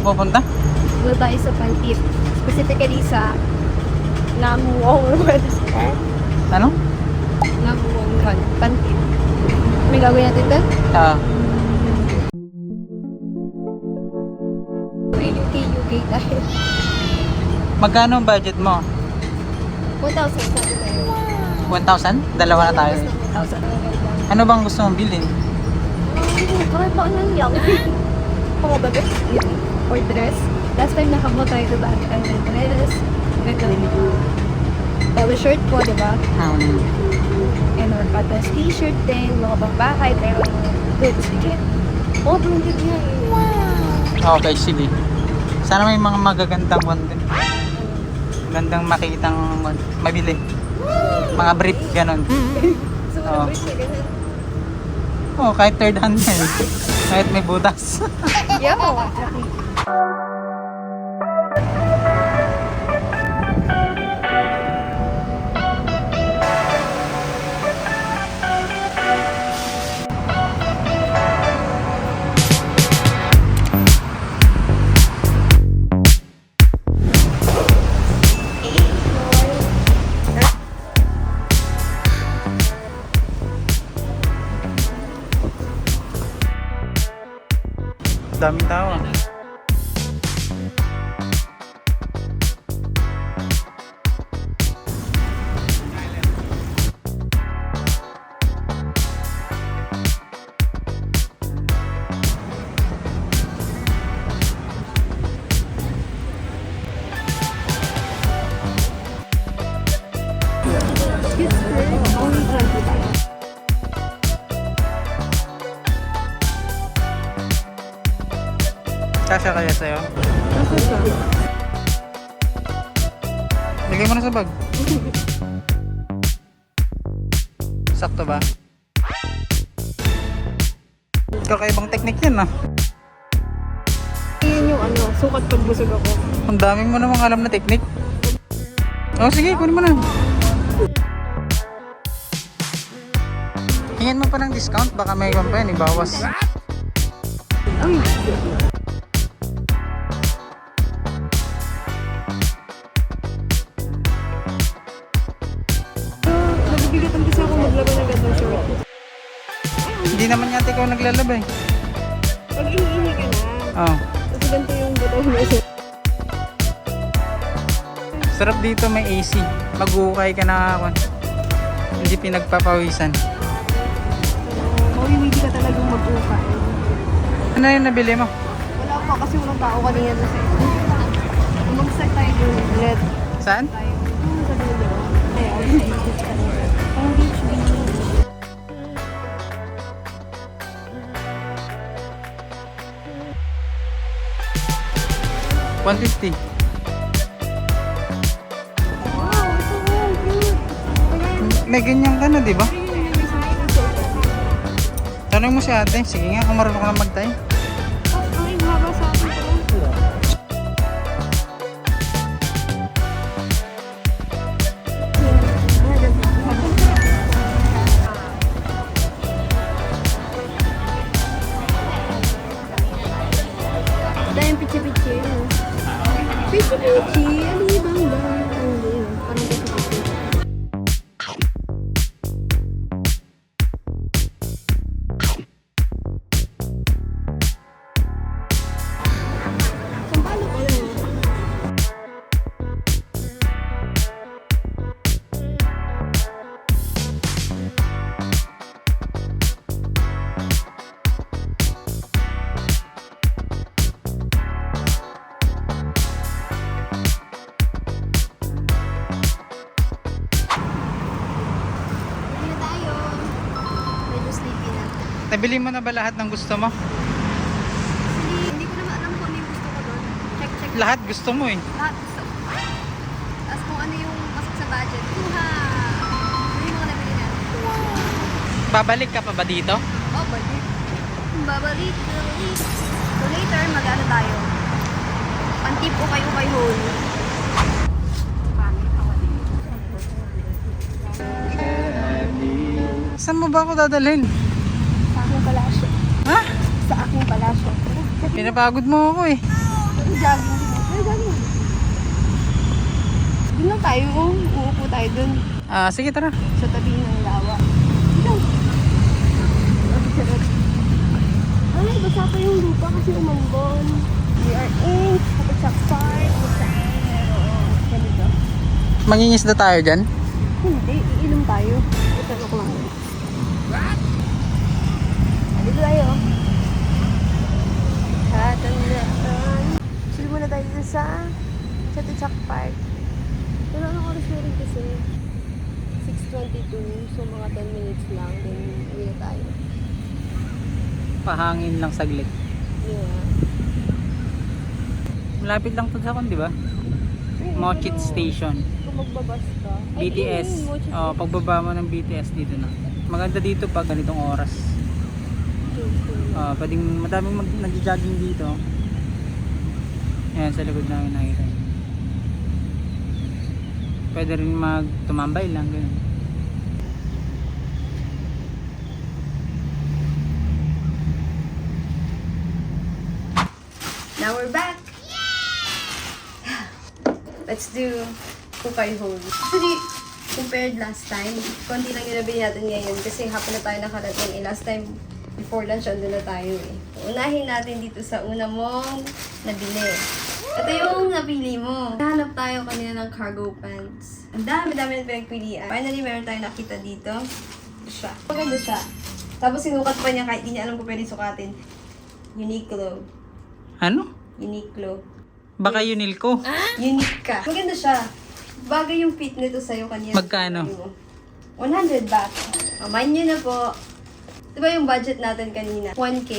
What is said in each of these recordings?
pupunta? Doon tayo sa Pantit. Specifically sa Namuwong Road. Ano? Namuwong Road. Pantit. May gagawin natin doon? May UK tayo. Magkano ang budget mo? 1,000 sabi tayo. 1,000? Dalawa na tayo. 1,000. Ano bang gusto mong bilhin? Kahit pa anong yang. Mga babe? Or dress. Last time nakamo tayo sa bag and dress. Ito. Tapos shirt ko, diba? And or patas t-shirt din. Mga pambahay. Pero good. Sige. Oh, blended nga eh. Wow! Okay, sige. Sana may mga magagandang one din. Gandang makitang mabili. Mga brief, ganon. So, Oo. bridge na ganun. Oh, kahit third hand yan. Kahit may butas. Yeah. Daming tao ah. Only 25. Kasya kaya sa'yo? Kasi siya. Lagay mo na sa bag. Sakto ba? Kakaibang technique yan ah. Yun yung ano, sukat pag busog ako. Ang dami mo namang alam na technique. Oh sige, kunin mo na. Hingin mo pa ng discount, baka may pa yan, ibawas. Ay! Nabibigatan kasi ako maglaba ng gantong short. Hindi naman yata ikaw naglalaba eh. Pag iniihi ka na, Oh. tapos ganito yung buto mo. Sarap dito, may AC. Mag-uukay ka na ako. Hindi pinagpapawisan. Mawiwili ka talagang mag-ukay. Ano yung nabili mo? Wala pa kasi walang tao kanina na sa ito. Mag-start tayo yung red Saan? tayo. Sa dulo. Ayan. Ang beach beach. $150. Wow, it's so cute. May ganyan ka na, di ba? Tanong mo si ate. Sige nga, kung marunong ka na magtay. Ay, haba sa akin pala. Dahil pichi-pichi. Pichi-pichi, alibang ba? Parang pichi-pichi. Sampalo ko lang. Hindi na tayo. Medyo sleepy na. Nabili mo na ba lahat ng gusto mo? Hindi ko naman alam kung ano yung gusto ko doon. Check. Lahat gusto mo eh. Lahat gusto ko. Tapos kung ano yung pasok sa budget. Kuha! Ano yung mga nabili natin? Babalik ka pa ba dito? Oh, balik. Babalik. So later, mag-ano tayo? Pantip ukay-ukay hole. Saan mo ba ako dadalhin? Sa aking palasyo. Ha? Sa aking palasyo. Pinapagod mo ako eh. tayo. Uupo tayo dun Sige, tara. sa tabi ng lawa. Ito. Ay, basa pa yung lupa kasi umambon. We are in Kapitsak Park. Ganito. Mangingisda tayo dyan. Hindi, iinom tayo. Ito na kumain. Dito tayo. Tatandaan. Sili muna tayo dito sa Kapitsak Park. Wala nang oras na rin kasi 6:22. So mga 10 minutes lang. Then uwi na tayo. Pahangin lang saglit. Yeah. Malapit lang to sa kon, di ba? Mochit Station. Kung magbabas ka. Ay, BTS. Mochit Pagbaba mo ng BTS dito na. Maganda dito pag ganitong oras. Pwedeng madaming nag-jogging dito. Ayan, sa likod namin nakita. Pwede rin tumambay lang, ganun. Now we're back! Let's do Kukay Hole. Actually, compared last time, konti lang yung nabili natin ngayon kasi hapon na tayo nakarating. Last time, before lunch, andun na tayo eh. Unahin natin dito sa una mong nabili. Ito yung napili mo. Nahanap tayo kanina ng cargo pants. Ang dami-dami na pinagpilian. Finally, meron tayo nakita dito. Ito siya. Maganda siya. Tapos sinukat pa niya kahit di niya alam kung pwede sukatin. Uniqlo. Ano? Uniqlo. Baka Unilco. Unique ka. Maganda siya. Bagay yung fit nito sa'yo kanina. Magkano? 100 baht. Mind nyo na po. Diba yung budget natin kanina? 1K.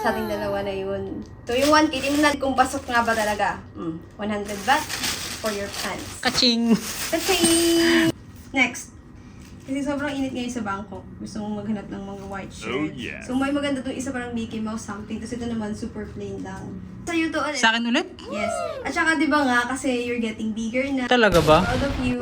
Sa ating dalawa na yun. So yung 1K, tingnan natin kung pasok nga ba talaga. 100 baht for your pants. Kaching! Kasi, next. Kasi sobrang init ngayon sa bangko. Gusto mong maghanap ng mga white shirt. Oh, yeah. So may maganda itong isa parang Mickey Mouse something. Tapos ito naman super plain lang. Sa'yo to ulit. Sa akin ulit? Yes. At saka di ba nga, kasi you're getting bigger na. Talaga ba? All of you.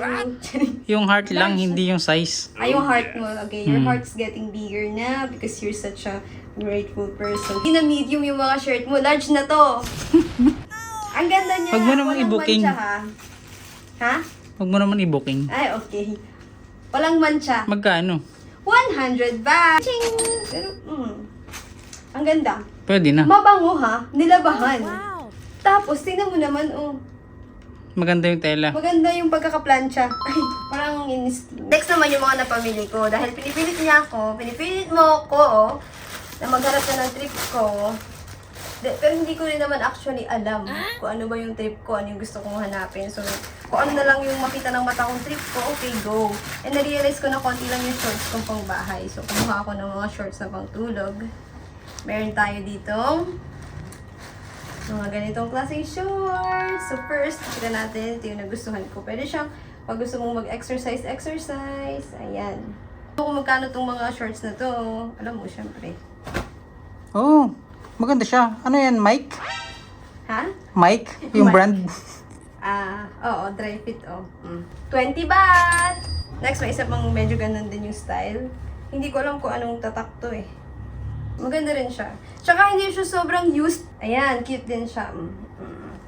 Yung heart lang, hindi yung size. Ay, yung heart mo. Okay, your Hmm. heart's getting bigger na because you're such a grateful person. Hindi na medium yung mga shirt mo. Large na to. Ang ganda niya. Huwag mo naman Walang i-booking. mancha, ha? Ha? Huwag mo naman i-booking. Ay, okay. Walang mancha. Magkano? 100 baht. Ching! Pero, ang ganda. Pwede na. Mabango, ha? Nilabahan. Tapos, tingnan mo naman, Maganda yung tela. maganda yung pagkakaplansya. Ay, parang in-steam. Next naman yung mga napamili ko. Dahil pinipilit niya ako, pinipilit mo ko, na maghanap ka ng trip ko. Pero hindi ko rin naman actually alam kung ano ba yung trip ko, ano yung gusto kong hanapin. So, kung ano na lang yung makita ng mata kong trip ko, okay, go. And na-realize ko na konti lang yung shorts kong pang bahay. So, kumuha ako ng mga shorts na pang tulog. Meron tayo dito mga ganitong klaseng shorts. So, first, kita natin. Ito yung nagustuhan ko. Pwede siyang, pag gusto mong mag-exercise. Ayan. Kung magkano tong mga shorts na to, alam mo, syempre. Oh, maganda siya. Ano yan, Mike? Ha? Mike? Yung Mike. brand? Oo, dry fit, 20 baht! Next, may isa pang medyo ganun din yung style. Hindi ko alam kung anong tatak to eh. Maganda rin siya. Tsaka hindi siya sobrang used. Ayan, cute din siya.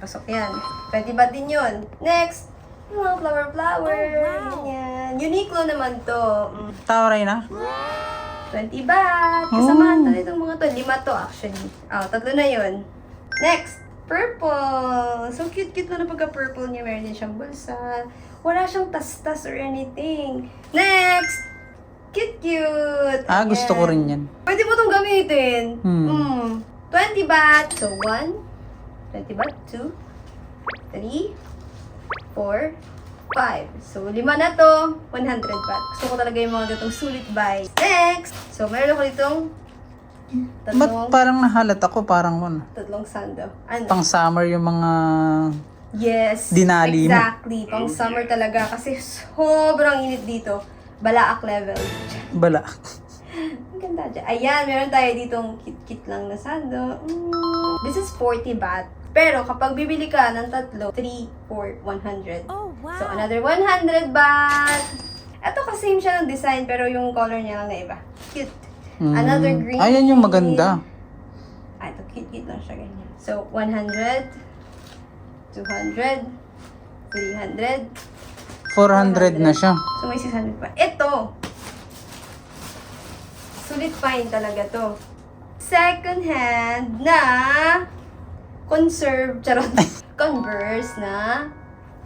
Pasok yan. 20 baht din yun. Next, yung mga flower. Ganyan. Uniqlo naman to. Tawaray na? 20 baht. Kasamahan tayo itong mga to. 5 to actually. 3 na yun. Next, purple. So cute-cute mo na pagka-purple niya. Meron din siyang bulsa. Wala siyang tas-tas or anything. Next, cute-cute. Gusto ko rin yan. Pwede mo itong gamitin. 20 baht. So 1, 20 baht, 2, 3, 4, 5. So, 5 na to, 100 baht. Gusto ko talaga yung mga gatong sulit buy. Next! So, meron ako ditong Ba't parang nahalat ako? Parang ano? tatlong sando. Ano? Pang summer yung mga... Yes. Dinali mo. Exactly. Pang summer talaga. Kasi sobrang init dito. Balaak level. Bala. Ang ganda dyan. Ayan, meron tayo ditong kit-kit lang na sando. This is 40 baht. Pero kapag bibili ka ng tatlo, 3 for 100. Oh, wow. So, another 100 baht. Ito kasi siya ng design, pero yung color niya lang na iba. Cute. Another green. Ayan yung maganda. Ito, cute lang siya ganyan. So, 100, 200, 300, 400 na siya. So, may 600 pa. Ito! Sulit fine talaga to. Second hand na Converse na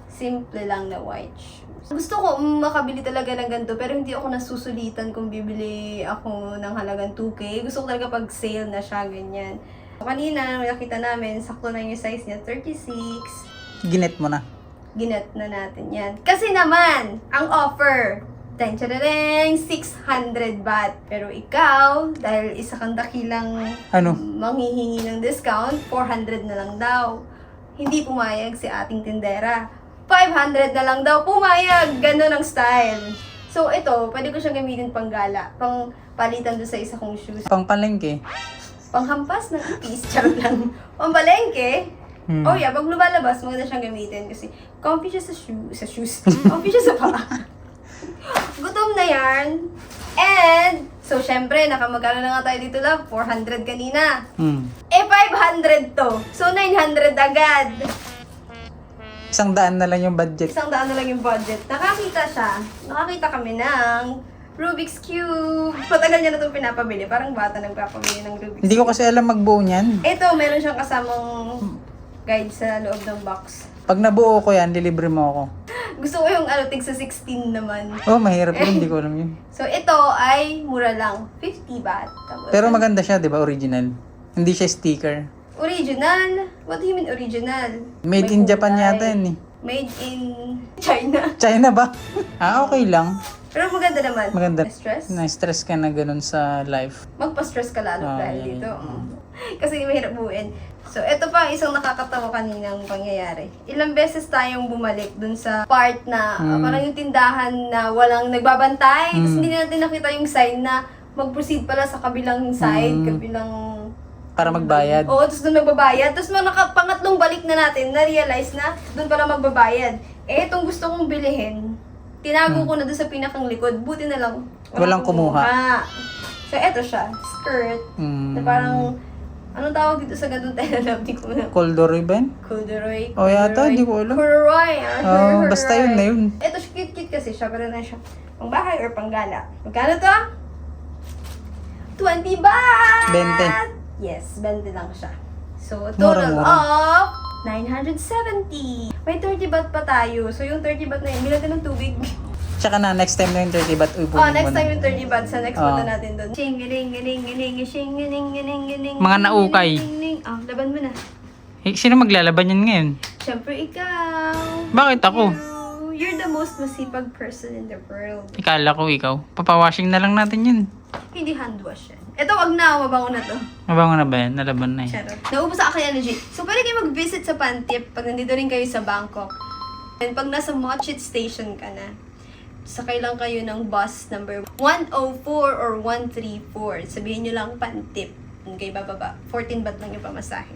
simple lang na white shoes. Gusto ko makabili talaga ng ganito, pero hindi ako nasusulitan kung bibili ako ng halagang 2K. Gusto ko talaga pag sale na siya, ganyan. Kanina, nakita namin, sakto na yung size niya, 36. Ginet mo na. Ginet na natin yan. Kasi naman, ang offer, 600 baht. Pero ikaw, dahil isa kang dakilang Ano? manghihingi ng discount, 400 na lang daw. Hindi pumayag si ating tindera. 500 na lang daw pumayag. Ganon ang style. So ito, pwede ko siyang gamitin pang gala. Pang palitan doon sa isa kong shoes. Pang palengke. Panghampas ng ipis. Charot lang. Pang palengke. Oh yeah, pag lumalabas, maganda siyang gamitin. Kasi comfy siya sa shoes. Comfy siya sa paa. Gutom na yan. And, so syempre, nakamagkano na nga tayo dito lang? 400 kanina. 500 to. So, 900 agad. 100 na lang yung budget. 100 na lang yung budget. Nakakita siya. Nakakita kami ng Rubik's Cube. Matagal niya na itong pinapabili. Parang bata nagpapabili ng Rubik's Hindi ko kasi alam magbuo niyan. Ito, meron siyang kasamang guide sa loob ng box. Pag nabuo ko yan, lilibre mo ako. Gusto ko yung tig sa 16 naman. Oh, mahirap yun. Hindi ko alam yun. So, ito ay mura lang. 50 baht. Tapos, Pero maganda siya, di ba? Original. Hindi siya sticker. original? What do you mean original? Made May in Japan kulay. yata yan eh. Made in China. China ba? Okay lang. Pero maganda naman. Maganda. Stress? Na-stress ka na ganun sa life. Magpa-stress ka lalo Ah, dahil yeah, dito. yeah. Kasi hindi mahirap buuin. So, ito pa isang nakakatawa kaninang pangyayari. Ilang beses tayong bumalik dun sa part na parang yung tindahan na walang nagbabantay. Tapos hindi natin nakita yung sign na mag-proceed pala sa kabilang side, kabilang... Para magbayad. Oo, tapos doon magbabayad. Tapos pangatlong balik na natin, na-realize na doon pala magbabayad. Eh, itong gusto kong bilihin, tinago ko na doon sa pinakang likod. Buti na lang. Walang kumuha. So, eto siya. Skirt. Na parang, anong tawag dito sa ganun tayo na di ko na. Corduroy ba yun? Corduroy. Oh, yata, di ko alam. Corduroy. Oh, basta yun na yun. Ito, cute-cute kasi siya. Pero na siya pang bahay or pang gala. Magkano to? 20 baht! 20. Yes, 20 lang siya. So, total Mura-mura. of 970. May 30 baht pa tayo. So, yung 30 baht na yun, bilhin natin ng tubig. Tsaka na, next time na yung 30 baht, uy, Oh, next time yung 30 baht sa next Oh. punta natin doon. Shing-giling-giling-giling-giling-giling-giling. Mga naukay. Oh, laban mo na. Eh, sino maglalaban yan ngayon? Siyempre, ikaw. Bakit ako? You're the most masipag person in the world. Ikala ko ikaw. Papawashing na lang natin yun. Hindi hand wash yan. Ito, wag na. Mabango na to. Mabango na ba yan? Nalaban na eh. Charot. Naubos sa akin energy. So, pwede kayo mag-visit sa Pantip pag nandito rin kayo sa Bangkok. And pag nasa Mochit Station ka na, sakay lang kayo ng bus number 104 or 134. Sabihin nyo lang Pantip. Doon kayo bababa. 14 baht lang yung pamasahe.